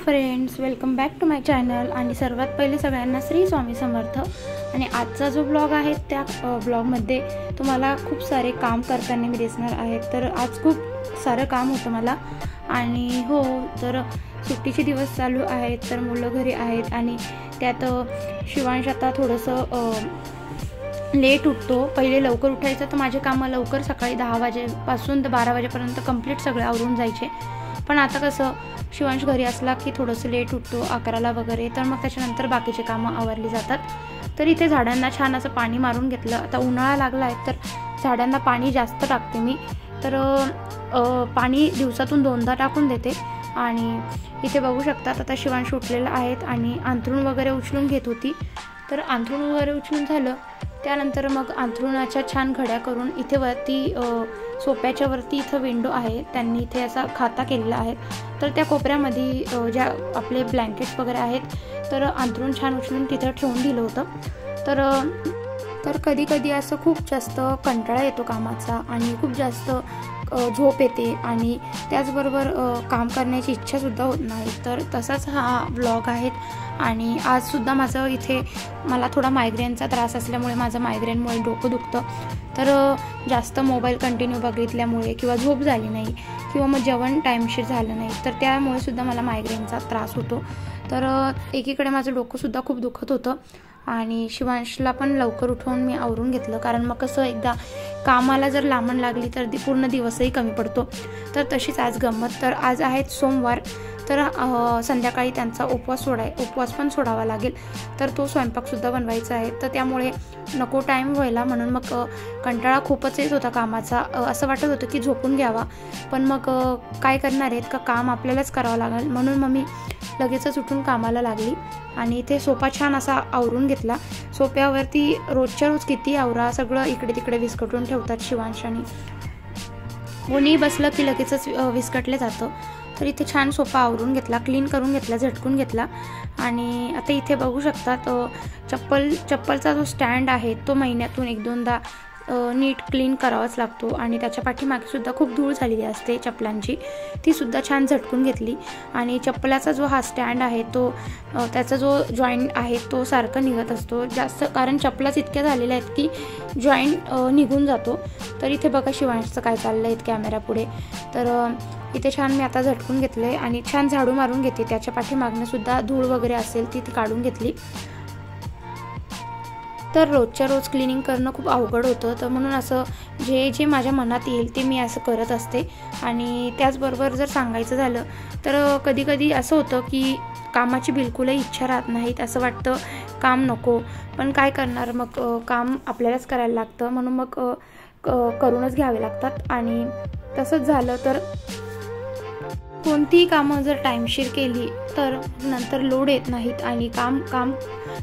Friends, welcome back to my channel. आणि सर्वात पहिले सगळ्यांना श्री स्वामी समर्थ। आणि आजचा जो ब्लॉग आहे त्या ब्लॉगमध्ये तुम्हाला खूप सारे काम करताना मी दिसणार आहे। तर आज खूप सारं काम होतं मला आणि हो, तर सुट्टीचे दिवस चालू आहेत, तर मुलं घरी आहेत आणि त्यात शिवांश आता थोडंसं लेट उठतो। पहिले लवकर उठायचं तर माझे कामं लवकर सकाळी 10 वाजेपासून तर 12 वाजेपर्यंत कंप्लीट सगळे आवरून जायचे। पण आता कसं शिवांश घरी असला की थोडंसं लेट उठतो 11ला वगैरे, तर मग त्याच्यानंतर बाकीचे कामं आवरली जातात। तर इथे झाडांना छान असं पाणी मारून घेतलं। आता उन्हाळा लागला आहे तर झाडांना पाणी जास्त टाकते मी, तर पाणी दिवसातून 2दा टाकून देते। आणि इथे बघू शकतात आता शिवांश उठलेला आहेत आणि अंथरूण वगैरे उचलून घेत होती। तर अंथरूण वगैरे उचलून झालं त्यानंतर मग अंथरुणाच्या छान घड्या करून इथे वरती सोप्याच्या वरती इथं विंडो आहे, त्यांनी इथे असा खाता केलेला आहे। तर त्या कोपऱ्यामध्ये ज्या आपले ब्लँकेट्स वगैरे आहेत तर अंथरूण छान उचलून तिथं ठेवून दिलं होतं। तर कधी कधी असं खूप जास्त कंटाळा येतो कामाचा आणि खूप जास्त झोप येते आणि त्याचबरोबर काम करण्याची इच्छासुद्धा होत नाही। तर तसाच हा ब्लॉग आहे। आणि आजसुद्धा माझं इथे मला थोडा मायग्रेनचा त्रास असल्यामुळे माझं मायग्रेनमुळे डोकं दुखतं। तर जास्त मोबाईल कंटिन्यू बघितल्यामुळे किंवा झोप झाली नाही किंवा मग जेवण टाईमशीर झालं नाही तर त्यामुळे सुद्धा मला मायग्रेनचा त्रास होतो। तर एकीकडे माझं डोकंसुद्धा खूप दुखत होतं आणि शिवांशला पण लवकर उठवून मी आवरून घेतलं, कारण मग कसं एकदा कामाला जर लांबण लागली तर पूर्ण दिवसही कमी पडतो। तर तशीच आज गंमत। तर आज आहेत सोमवार, तर संध्याकाळी त्यांचा उपवास पण सोडावा लागेल, तर तो स्वयंपाकसुद्धा बनवायचा आहे। तर त्यामुळे नको टाईम व्हायला म्हणून मग कंटाळा खूपच येत होता कामाचा। असं वाटत होतं की झोपून घ्यावा, पण मग काय करणार आहेत का, काम आपल्यालाच करावं लागेल म्हणून मग मी लगेचच उठून कामाला लागली। आणि इथे सोफा छान असा आवरून घेतला। सोफ्यावरती रोजच्या रोज किती आवरा, सगळं इकडे तिकडे विस्कटून ठेवतात शिवांश आणि कोणी बसलं की लगेचच विस्कटले जातं। तर इथे छान सोफा आवरून घेतला, क्लीन करून घेतला, झटकून घेतला। आणि आता इथे बघू शकतात चप्पलचा जो स्टँड आहे तो महिन्यातून 1-2दा नीट क्लीन करावाच लागतो आणि त्याच्या पाठीमागेसुद्धा खूप धूळ झालेली असते चप्पलांची, ती सुद्धा छान झटकून घेतली। आणि चप्पलाचा जो हा स्टँड आहे तो त्याचा जो जॉईंट आहे तो सारखं निघत असतो जास्त, कारण चप्पलाच इतक्या झालेल्या आहेत की जॉईंट निघून जातो। तर इथे बघा शिवांशचं काय चाललं आहे कॅमेरापुढे। तर इथे छान मी आता झटकून घेतले आणि छान झाडू मारून घेते, त्याच्या पाठीमागनं सुद्धा धूळ वगैरे असेल ती काढून घेतली। तर रोजच्या रोज क्लिनिंग करणं खूप अवघड होतं, तर म्हणून असं जे माझ्या मनात येईल ते मी असं करत असते। आणि त्याचबरोबर जर सांगायचं झालं तर कधी कधी असं होतं की कामाची बिलकुलही इच्छा राहत नाहीत, असं वाटतं काम नको, पण काय करणार, मग काम आपल्यालाच करायला लागतं म्हणून मग करूनच घ्यावे लागतात। आणि तसंच झालं तर कोणतीही कामं जर टाईमशीर केली तर नंतर लोड येत नाहीत आणि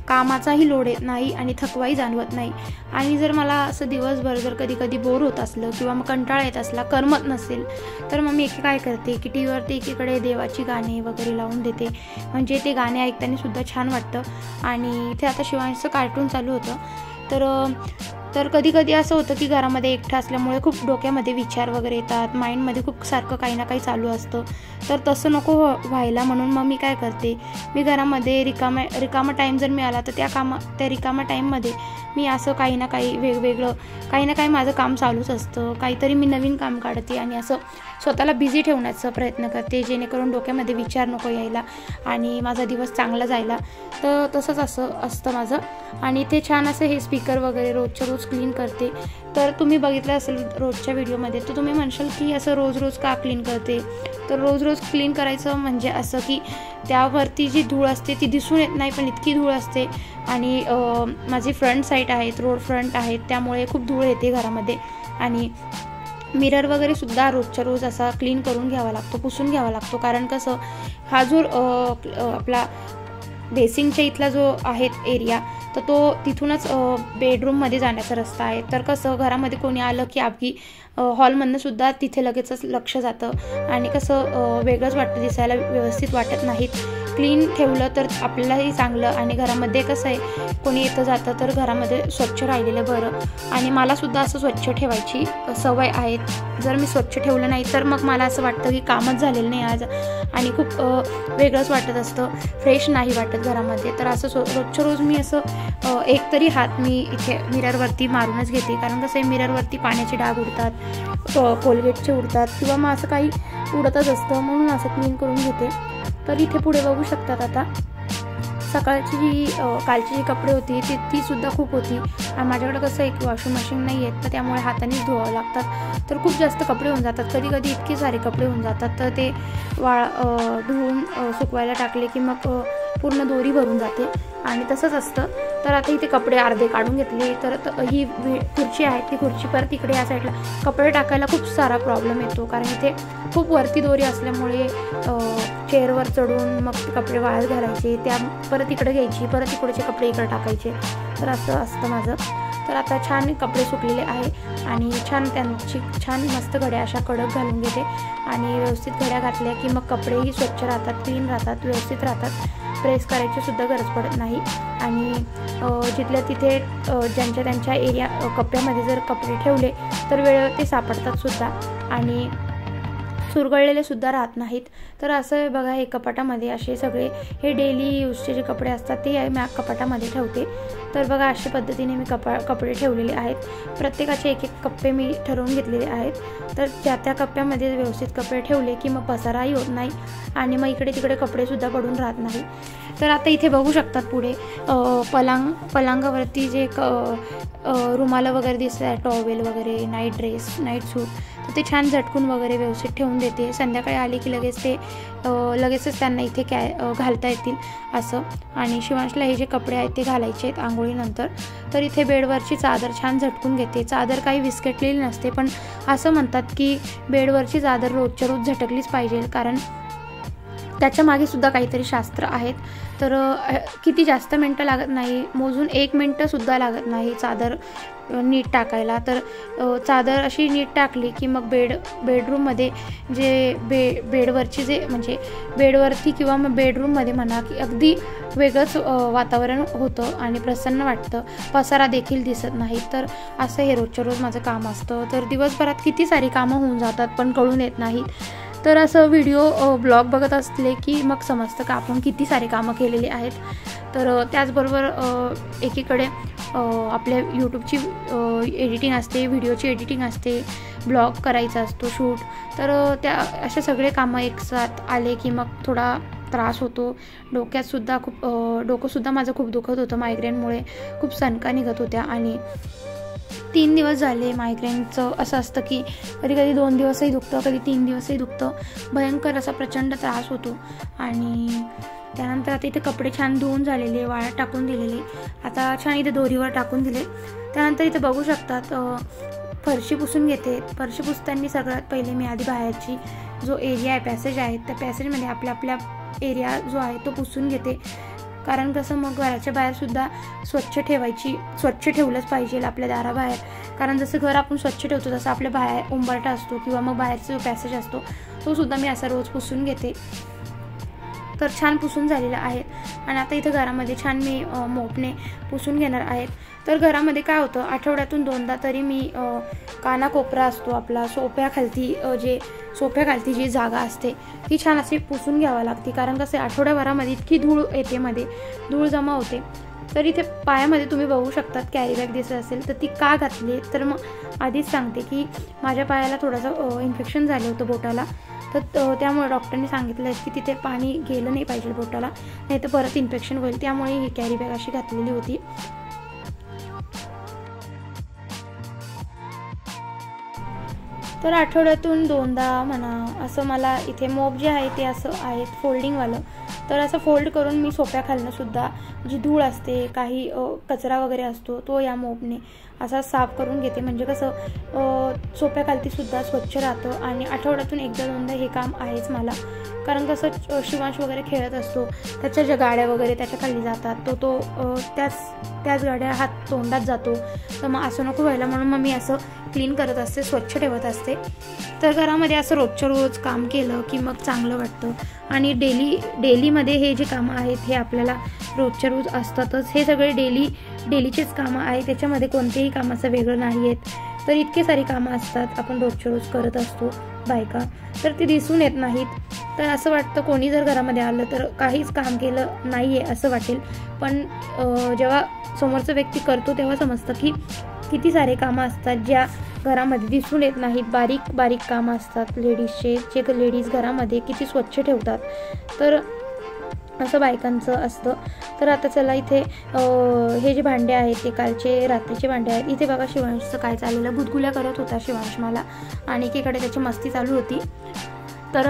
कामाचाही लोड येत नाही आणि थकवाही जाणवत नाही। आणि जर मला असं दिवसभर जर कधी कधी बोर होत असलं किंवा मग कंटाळा येत असला, करमत नसेल, तर मग मी काय करते की टीव्हीवरती एकीकडे देवाची गाणी वगैरे लावून देते, म्हणजे ते गाणे ऐकताना सुद्धा छान वाटतं। आणि इथे आता शिवांशचं कार्टून चालू होतं। तर कधी कधी असं होतं की घरामध्ये एकटं असल्यामुळे खूप डोक्यामध्ये विचार वगैरे येतात, माइंडमध्ये खूप सारखं काही ना काही चालू असतं। तर तसं नको व्हायला म्हणून मग मी काय करते, मी घरामध्ये रिकामा टाईम जर मिळाला तर त्या रिकामा टाईममध्ये मी असं काही ना काही वेगवेगळं काही ना काही माझं काम चालूच असतं, काहीतरी मी नवीन काम काढते आणि असं स्वतःला बिझी ठेवण्याचा प्रयत्न करते, जेणेकरून डोक्यामध्ये विचार नको यायला आणि माझा दिवस चांगला जायला। तर तसंच असतं माझं। आणि ते छान असं हे स्पीकर वगैरे रोजच्या रोज क्लीन करते। तर तुम्ही बघितलं असेल रोजच्या व्हिडिओमध्ये, तर तुम्ही म्हणशाल की असं रोज का क्लीन करते, तर रोज क्लीन करायचं म्हणजे असं की त्यावरती जी धूळ असते ती दिसून येत नाही, पण इतकी धूळ असते। आणि माझी फ्रंट साईड आहेत, रोड फ्रंट आहेत, त्यामुळे खूप धूळ येते घरामध्ये। आणि मिरर वगैरे सुद्धा रोजच्या रोज असा क्लीन करून घ्यावा लागतो, पुसून घ्यावा लागतो, कारण कसं हा जो आपला बेसिंगच्या इथला जो आहे एरिया, तर तो तिथूनच बेडरूममध्ये जाण्याचा रस्ता आहे। तर कसं घरामध्ये कोणी आलं की अगदी हॉलमधनं सुद्धा तिथे लगेचच लक्ष जातं आणि कसं वेगळंच वाटतं, दिसायला व्यवस्थित वाटत नाहीत क्लीन ठेवलं तर आपल्यालाही चांगलं, आणि घरामध्ये कसं आहे कोणी येतं जातं तर घरामध्ये स्वच्छ राहिलेलं बरं. आणि मलासुद्धा असं स्वच्छ ठेवायची सवय आहे. जर मी स्वच्छ ठेवलं नाही तर मग मला असं वाटतं की कामच झालेलं नाही आज, आणि खूप वेगळंच वाटत असतं, फ्रेश नाही वाटत घरामध्ये. तर असं रोजच्या रोज मी असं एक तरी हात मी इथे मिररवरती मारूनच घेते, कारण कसं आहे मिररवरती पाण्याचे डाग उडतात, कोलगेटचे उडतात, किंवा मग असं काही उडतच असतं, म्हणून असं क्लीन करून घेते. तर इथे पुढे बघू शकतात आता सकाळची जी कालची जी कपडे होती ती सुद्धा खूप होती, आणि माझ्याकडे कसं एक वॉशिंग मशीन नाही आहे, तर त्यामुळे हातानेच धुवावं लागतात. तर खूप जास्त कपडे होऊन जातात, कधी कधी इतके सारे कपडे होऊन जातात, तर ते धुवून सुकवायला टाकले की मग पूर्ण दोरी भरून जाते, आणि तसंच असतं. तर आता इथे कपडे अर्धे काढून घेतले. तर ही खुर्ची आहे, ती खुर्ची परत इकडे या साईडला कपडे टाकायला खूप सारा प्रॉब्लेम येतो, कारण इथे खूप वरती दोरी असल्यामुळे चेअरवर चढून मग ते कपडे वाळत घालायचे, त्या परत इकडे घ्यायची, परत इकडचे कपडे इकडे टाकायचे. तर असं असतं माझं. तर आता छान कपडे सुकलेले आहे, आणि त्यांची छान मस्त घड्या अशा कडक घालून घेते, आणि व्यवस्थित घड्या घातल्या की मग कपडेही स्वच्छ राहतात, क्लीन राहतात, व्यवस्थित राहतात, प्रेस करायची सुद्धा गरज पडत नाही. आणि जिथल्या तिथे ज्यांच्या त्यांच्या एरिया कप्प्यामध्ये जर कपडे ठेवले तर वेळेवर ते सापडतात सुद्धा, आणि चुरगळलेले सुद्धा राहत नाहीत. तर असं बघा, हे कपाटामध्ये असे सगळे हे डेली यूजचे जे कपडे असतात ते मी कपाटामध्ये ठेवते. तर बघा अशा पद्धतीने मी कपडे ठेवलेले आहेत. प्रत्येकाचे एक एक कप्पे मी ठरवून घेतलेले आहेत. तर त्या कप्प्यामध्ये व्यवस्थित कपडे ठेवले की मग पसाराही होत नाही, आणि मग इकडे तिकडे कपडेसुद्धा पडून राहत नाही. तर आता इथे बघू शकतात पुढे पलंगावरती जे रुमालं वगैरे दिसत आहे, टॉवेल वगैरे, नाईट ड्रेस, नाईट सूट, तर ते छान झटकून वगैरे व्यवस्थित ठेवून देते. संध्याकाळी आले की लगेचच त्यांना इथे घालता येतील असं. आणि शिवांशला हे जे कपडे आहेत ते घालायचे आहेत आंघोळीनंतर. तर इथे बेडवरची चादर छान झटकून घेते. चादर काही विस्कटलेली नसते, पण असं म्हणतात की बेडवरची चादर रोजच्या रोज झटकलीच पाहिजे, कारण त्याच्या मागे सुद्धा काहीतरी शास्त्र आहेत. तर किती जास्त मिनटं लागत नाही, मोजून 1 मिनटंसुद्धा लागत नाही चादर नीट टाकायला. तर चादर अशी नीट टाकली की मग बेडरूममध्ये जे बेडवरची जे म्हणजे बेडवरती किंवा मग बेडरूममध्ये म्हणा की अगदी वेगळंच वातावरण होतं आणि प्रसन्न वाटतं, पसारा देखील दिसत नाही. तर असं हे रोजच्या रोज माझं काम असतं. तर दिवसभरात किती सारी कामं होऊन जातात पण कळून येत नाहीत. तर असं व्हिडिओ ब्लॉग बघत असले की मग समजतं का आपण किती सारे कामं केलेली आहेत. तर त्याचबरोबर एकीकडे आपल्या यूट्यूबची एडिटिंग असते, व्हिडिओची एडिटिंग असते, ब्लॉग करायचा असतो, शूट. तर त्या असे सगळे कामं एकसाथ आले की मग थोडा त्रास होतो. डोकंसुद्धा माझं खूप दुखत होतं मायग्रेनमुळे, खूप सणका निघत होत्या. आणि 3 दिवस झाले मायग्रेनचं असं असतं की कधी कधी 2 दिवसही दुखतं, कधी 3 दिवसही दुखतं. भयंकर असा प्रचंड त्रास होतो. आणि त्यानंतर आता इथे कपडे छान धुवून झालेले, वाळत टाकून दिलेले, आता छान इथे दोरीवर टाकून दिले. त्यानंतर इथे बघू शकतात फरशी पुसून घेते. फरशी पुसताना सगळ्यात पहिले मी आधी बाहेरची जो एरिया आहे, पॅसेज आहे, त्या पॅसेजमध्ये आपल्या एरिया जो आहे तो पुसून घेते. कारण कसं मग घराच्या बाहेरसुद्धा स्वच्छ ठेवलंच पाहिजे आपल्या दाराबाहेर. कारण जसं घर आपण स्वच्छ ठेवतो तसं आपल्या बाहेर उंबरठा असतो किंवा मग बाहेरचा जो पॅसेज असतो तो सुद्धा मी असा रोज पुसून घेते. तर छान पुसून झालेलं आहे. आणि आता इथं घरामध्ये छान मी मोपने पुसून घेणार आहेत. तर घरामध्ये काय होतं, आठवड्यातून 2दा तरी मी कानाकोपरा असतो आपला, सोफ्याखालती जी जागा असते ती छान अशी पुसून घ्यावी लागते. कारण कसं आठवड्याभरामध्ये इतकी धूळ येते, मध्ये धूळ जमा होते. तर इथे पायामध्ये तुम्ही बघू शकतात कॅरी बॅग दिसत असेल तर ती का घातली. तर मग आधीच सांगते की माझ्या पायाला थोडंसं इन्फेक्शन झालं होतं बोटाला. तर त्यामुळे डॉक्टरने सांगितलं की तिथे पाणी गेलं नाही पाहिजे बोटाला, नाही तर परत इन्फेक्शन होईल. त्यामुळे ही कॅरी बॅग अशी घातलेली होती. तर आठवड्यातून 2दा म्हणा असं मला इथे मोप जे आहे ते असं आहेत फोल्डिंगवालं. तर असं फोल्ड करून मी सोफ्याखालनं सुद्धा जी धूळ असते, काही कचरा वगैरे असतो तो या मोपने असा साफ करून घेते, म्हणजे कसं सोप्याखालतीसुद्धा स्वच्छ राहतं. आणि आठवड्यातून एकदा दोनदा हे काम आहेच मला, कारण कसं शिवांश वगैरे खेळत असतो, त्याच्या ज्या गाड्या वगैरे त्याच्या खाली जातात, तो त्याच गाड्या हात तोंडात जातो. तर मग असं नको व्हायला म्हणून मग मी असं क्लीन करत असते, स्वच्छ ठेवत असते. तर घरामध्ये असं रोजच्या रोज काम केलं की मग चांगलं वाटतं. आणि डेलीमध्ये हे जे कामं आहेत हे आपल्याला रोजच्या रोज असतातच. हे सगळे डेलीचेच कामं आहेत, त्याच्यामध्ये कोणतेही कामाचं वेगळं नाही आहेत. तर इतके सारी कामं असतात आपण रोजच्या रोज करत असतो बायका, तर ती दिसून येत नाहीत. तर असं वाटतं कोणी जर घरामध्ये आलं तर काहीच काम केलं नाही आहे असं वाटेल, पण जेव्हा समोरचा व्यक्ती करतो तेव्हा समजतं की किती सारे कामं असतात ज्या घरामध्ये दिसून येत नाहीत. बारीक बारीक कामं असतात लेडीजचे, जे लेडीज घरामध्ये किती स्वच्छ ठेवतात. तर असं बायकांचं असतं. तर आता चला इथे हे जे भांडे आहेत ते कालचे रात्रीचे भांडे आहेत. इथे बघा शिवांशचं काय चाललेलं, गुदगुल्या करत होता शिवांश मला, आणि एकीकडे त्याची मस्ती चालू होती. तर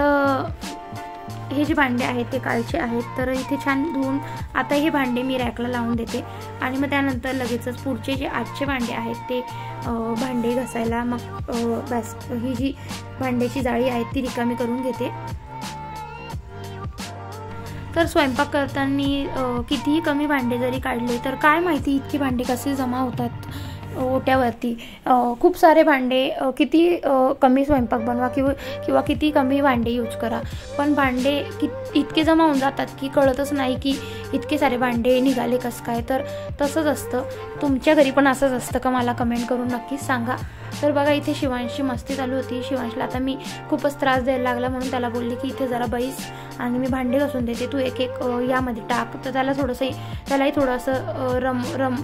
हे जे भांडे आहेत ते कालचे आहेत. तर इथे छान धुवून आता हे भांडे मी रॅकला लावून देते, आणि मग त्यानंतर लगेचच पुढचे जे आजचे भांडे आहेत ते भांडे घासायला मग बस ही जी भांड्याची जाळी आहे ती रिकामी करून घेते. तर स्वयंपाक करताना कितीही कमी भांडे जरी काढले तर काय माहिती इतकी भांडे कसे जमा होतात ओट्यावरती. खूप सारे भांडे, किती कमी स्वयंपाक बनवा किंवा किती कमी भांडे यूज करा, पण भांडे इतके जमा होऊन जातात की कळतच नाही की इतके सारे भांडे निघाले कसं काय. तर तसंच असतं, तुमच्या घरी पण असंच असतं का मला कमेंट करून नक्कीच सांगा. तर बघा इथे शिवांशची मस्ती चालू होती. शिवांशला आता मी खूपच त्रास द्यायला लागला म्हणून त्याला बोलली की इथे जरा बैस आणि मी भांडे घासून देते, तू एक एक यामध्ये टाक. तर त्यालाही थोडंसं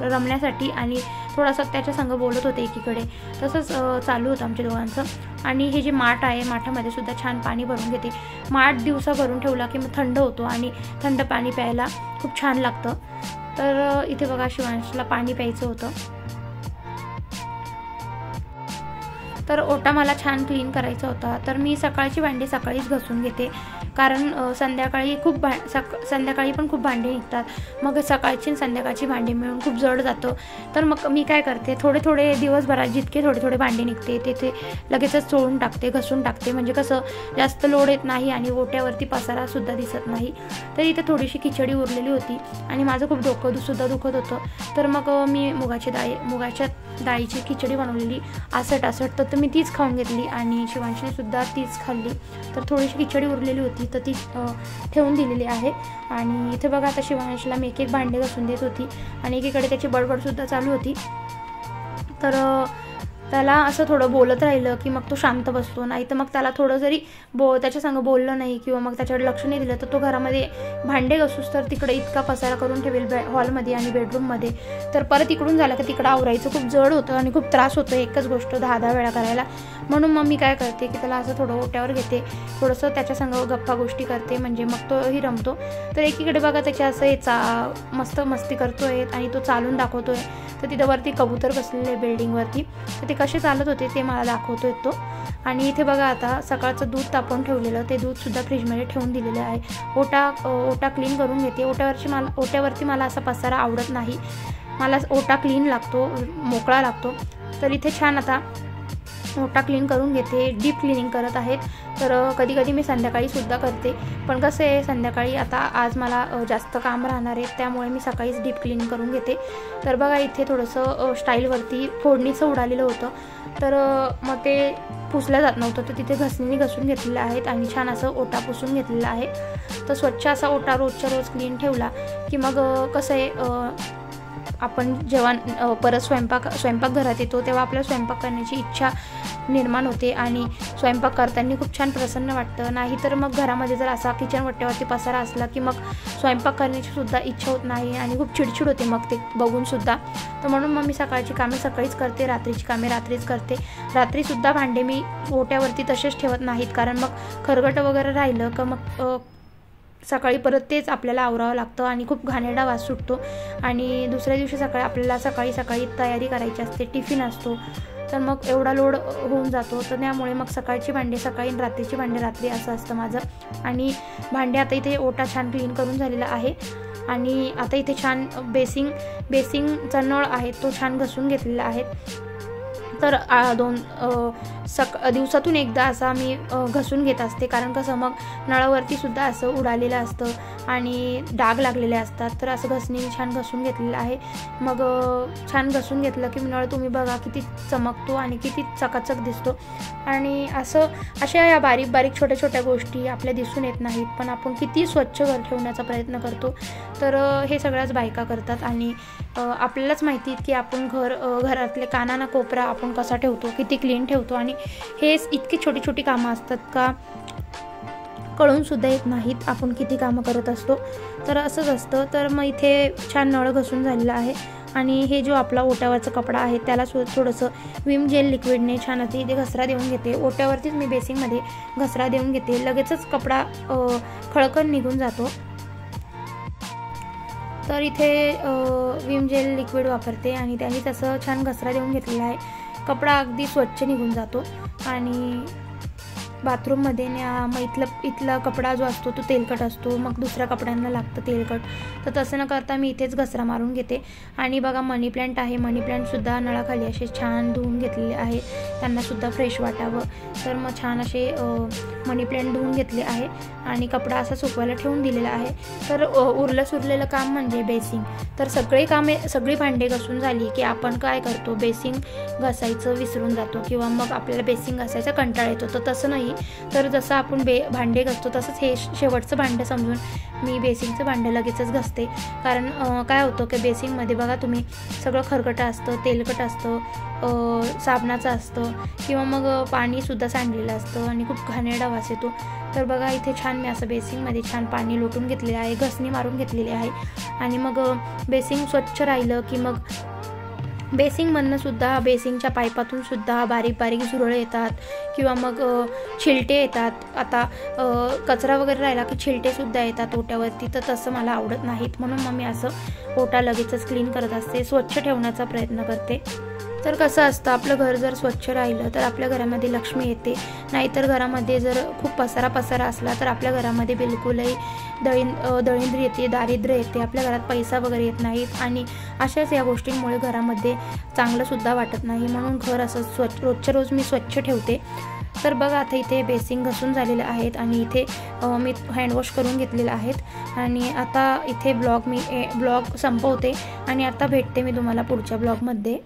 रमण्यासाठी आणि थोडासा त्याच्या संग बोलत होते एकीकडे. तसंच चालू होतं आमच्या दोघांचं. आणि हे जे माठ आहे, माठामध्ये सुद्धा छान पाणी भरून घेते. माठ दिवसा भरून ठेवला की मग थंड होतो आणि थंड पाणी प्यायला खूप छान लागतं. तर इथे बघा शिवांशला पाणी प्यायचं होतं. तर ओटा मला छान क्लीन करायचा होता. तर मी सकाळची भांडी सकाळीच घासून घेते, कारण संध्याकाळी पण खूप भांडी निघतात. मग सकाळची आणि संध्याकाळची भांडी मिळून खूप जड जातं. तर मग मी काय करते, थोडे दिवसभरात जितके थोडे भांडे निघते ते लगेचच चोळून टाकते, घासून टाकते, म्हणजे कसं जास्त लोड येत नाही आणि ओट्यावरती पसारासुद्धा दिसत नाही. तर इथे थोडीशी खिचडी उरलेली होती आणि माझं खूप डोकं सुद्धा दुखत होतं. तर मग मी मुगाच्या डाळीची खिचडी बनवलेली आसट, तर मी तीच खाऊन घेतली आणि शिवांशने सुद्धा तीच खाल्ली. तर थोडीशी खिचडी उरलेली होती तर ती ठेवून दिलेली आहे. आणि इथे बघा आता शिवांशला मी एक भांडे घासून देत होती आणि एकीकडे त्याची बडबडसुद्धा चालू होती. तर त्याला असं थोडं बोलत राहिलं की मग तो शांत बसतो, नाही तर मग त्याला थोडं जरी त्याच्या संग बोललं नाही किंवा मग त्याच्याकडे लक्ष नाही दिलं तर तो घरामध्ये भांडे घासूस तर तिकडे इतका पसारा करून ठेवेल हॉलमध्ये आणि बेडरूममध्ये. तर परत इकडून झालं की तिकडं आवरायचं खूप जड होतं आणि खूप त्रास होतो एकच गोष्ट 10 वेळा करायला. म्हणून मग मी काय करते की त्याला असं थोडं ओट्यावर घेते, थोडंसं त्याच्या संग गप्पा गोष्टी करते, म्हणजे मग तोही रमतो. तर एकीकडे बघा त्याच्या असं मस्त मस्ती करतोय आणि तो चालून दाखवतोय. तर तिथं वरती कबूतर बसलेले क्लिनिंगवरती, तर ते कसे चालत होते ते मला दाखवतोय तो. आणि इथे बघा आता सकाळचं दूध तापवून ठेवलेलं ते दूधसुद्धा फ्रीजमध्ये ठेवून दिलेलं आहे. ओटा क्लीन करून घेते. ओट्यावरती मला असा पसारा आवडत नाही, मला ओटा क्लीन लागतो, मोकळा लागतो. तर इथे छान आता ओटा क्लीन करून घेते. डीप क्लिनिंग करत आहेत. तर कधी कधी मी संध्याकाळी सुद्धा करते, पण कसं आहे संध्याकाळी आता आज मला जास्त काम राहणार आहे त्यामुळे मी सकाळीच डीप क्लिनिंग करून घेते. तर बघा इथे थोडंसं स्टाईलवरती फोडणीचं उडालेलं होतं, तर मग ते पुसलं जात नव्हतं, तर तिथे घसणीने घसून घेतलेलं आहेत आणि छान असं ओटा पुसून घेतलेला आहे. तर स्वच्छ असा ओटा रोजच्या रोज क्लीन ठेवला की मग कसं आहे आपण जेव्हा परत स्वयंपाकघरात येतो तेव्हा आपल्याला स्वयंपाक करण्याची इच्छा निर्माण होते आणि स्वयंपाक करताना खूप छान प्रसन्न वाटतं. नाही तर मग घरामध्ये जर असा किचन वट्ट्यावरती पसारा असला की मग स्वयंपाक करण्याची सुद्धा इच्छा होत नाही आणि खूप चिडचिड होते मग ते बघूनसुद्धा. तर म्हणून मग मी सकाळची कामे सकाळीच करते, रात्रीची कामे रात्रीच करते. रात्रीसुद्धा भांडे मी ओट्यावरती तसेच ठेवत नाहीत, कारण मग खरगटं वगैरे राहिलं का मग सकाळी परत तेच आपल्याला आवरावं लागतं आणि खूप घाणेरडा वास सुटतो. आणि दुसऱ्या दिवशी आपल्याला सकाळी तयारी करायची असते, टिफिन असतो, तर मग एवढा लोड होऊन जातो. तर त्यामुळे मग सकाळची भांडे सकाळी आणि रात्रीची भांडे रात्री असं असतं माझं. आणि भांडे आता इथे ओटा छान क्लीन करून झालेला आहे. आणि आता इथे छान बेसिंगचा नळ आहे तो छान घसून घेतलेला आहे। तर दिवसातून एकदा असा मी घसून घेत असते, कारण कसं मग नळावरती सुद्धा असं उडालेलं असतं आणि डाग लागलेले असतात। तर असं घसणीने छान घसून घेतलेलं आहे। मग छान घसून घेतलं की नळ तुम्ही बघा किती चमकतो आणि किती चकाचक दिसतो। आणि अशा या बारीक बारीक छोट्या छोट्या गोष्टी आपल्या दिसून येत नाहीत, पण आपण किती स्वच्छ घर ठेवण्याचा प्रयत्न करतो। तर हे सगळ्याच बायका करतात आणि आपल्यालाच माहिती की आपण घरातले कानाना कोपरा आपण कसा ठेवतो, किती क्लीन ठेवतो, आणि हे इतकी छोटी छोटी कामं असतात का कळून सुद्धा येत नाहीत आपण किती कामं करत असतो। तर असंच असतं। तर मग इथे छान नळ घसून झालेला आहे आणि हे जो आपला ओट्यावरचा कपडा आहे त्याला थोडंसं विम जेल लिक्विडने छान असे इथे घसरा देऊन घेते। ओट्यावरतीच मी बेसिंगमध्ये घसरा देऊन घेते, लगेचच कपडा खळखळ निघून जातो। तर इथे विम जेल लिक्विड वापरते आणि त्याने तसं छान घसरा देऊन घेतलेला आहे। कपडा अगदी स्वच्छ निघून जातो आणि बाथरूममध्ये मग इथला कपडा जो असतो तो तेलकट असतो, मग दुसऱ्या कपड्यांना लागतं तेलकट। तर तसं न करता मी इथेच घसरा मारून घेते। आणि बघा मनी प्लॅन्ट आहे, मनी प्लॅन्टसुद्धा नळाखाली असे छान धुवून घेतलेले आहे, त्यांनासुद्धा फ्रेश वाटावं। तर मग छान असे मनी प्लॅन्ट धुवून घेतले आहे आणि कपडा असा सुकवायला ठेवून दिलेला आहे। तर उरलेलं काम म्हणजे बेसिंग। तर सगळी भांडे घसून झाली की आपण काय करतो, बेसिंग घासायचं विसरून जातो किंवा मग आपल्याला बेसिंग घासायचा कंटाळा येतो। तर तसं नाही, तर जसं आपण भांडे घासतो तसंच हे शेवटचं भांडं समजून मी बेसिंगचं भांडं लगेचच घासते। कारण काय होतं की बेसिंगमध्ये बघा तुम्ही सगळं खरकटं असतं, तेलकट असतं, साबणाचं असतं किंवा मग पाणीसुद्धा सांडलेलं असतं आणि खूप घाणेरडा वास येतो। तर बघा इथे छान मी असं बेसिंगमध्ये छान पाणी लोटून घेतलेलं आहे, घसणी मारून घेतलेली आहे आणि मग बेसिंग स्वच्छ राहिलं की मग बेसिंगमधनं सुद्धा बेसिंगच्या पाईपातून सुद्धा बारीक बारीक झुरळे येतात किंवा मग छिलटे येतात। आता कचरा वगैरे राहिला की छिलटेसुद्धा येतात ओट्यावरती, तर तसं मला आवडत नाहीत, म्हणून मग मी असं ओटा लगेचच क्लीन करत असते, स्वच्छ ठेवण्याचा प्रयत्न करते। तर कसं असतं, आपलं घर जर स्वच्छ राहिलं तर आपल्या घरामध्ये लक्ष्मी येते, नाहीतर घरामध्ये जर खूप पसारा असला तर आपल्या घरामध्ये बिलकुलही दळिंद्र येते, दारिद्र्य येते, आपल्या घरात पैसा वगैरे येत नाहीत आणि अशाच या गोष्टींमुळे घरामध्ये चांगलंसुद्धा वाटत नाही। म्हणून घर असं रोजच्या रोज मी स्वच्छ ठेवते। तर बघा आता इथे बेसिंग घसून झालेले आहेत आणि इथे मी हँडवॉश करून घेतलेले आहेत आणि आता इथे ब्लॉग संपवते आणि आता भेटते मी तुम्हाला पुढच्या ब्लॉगमध्ये।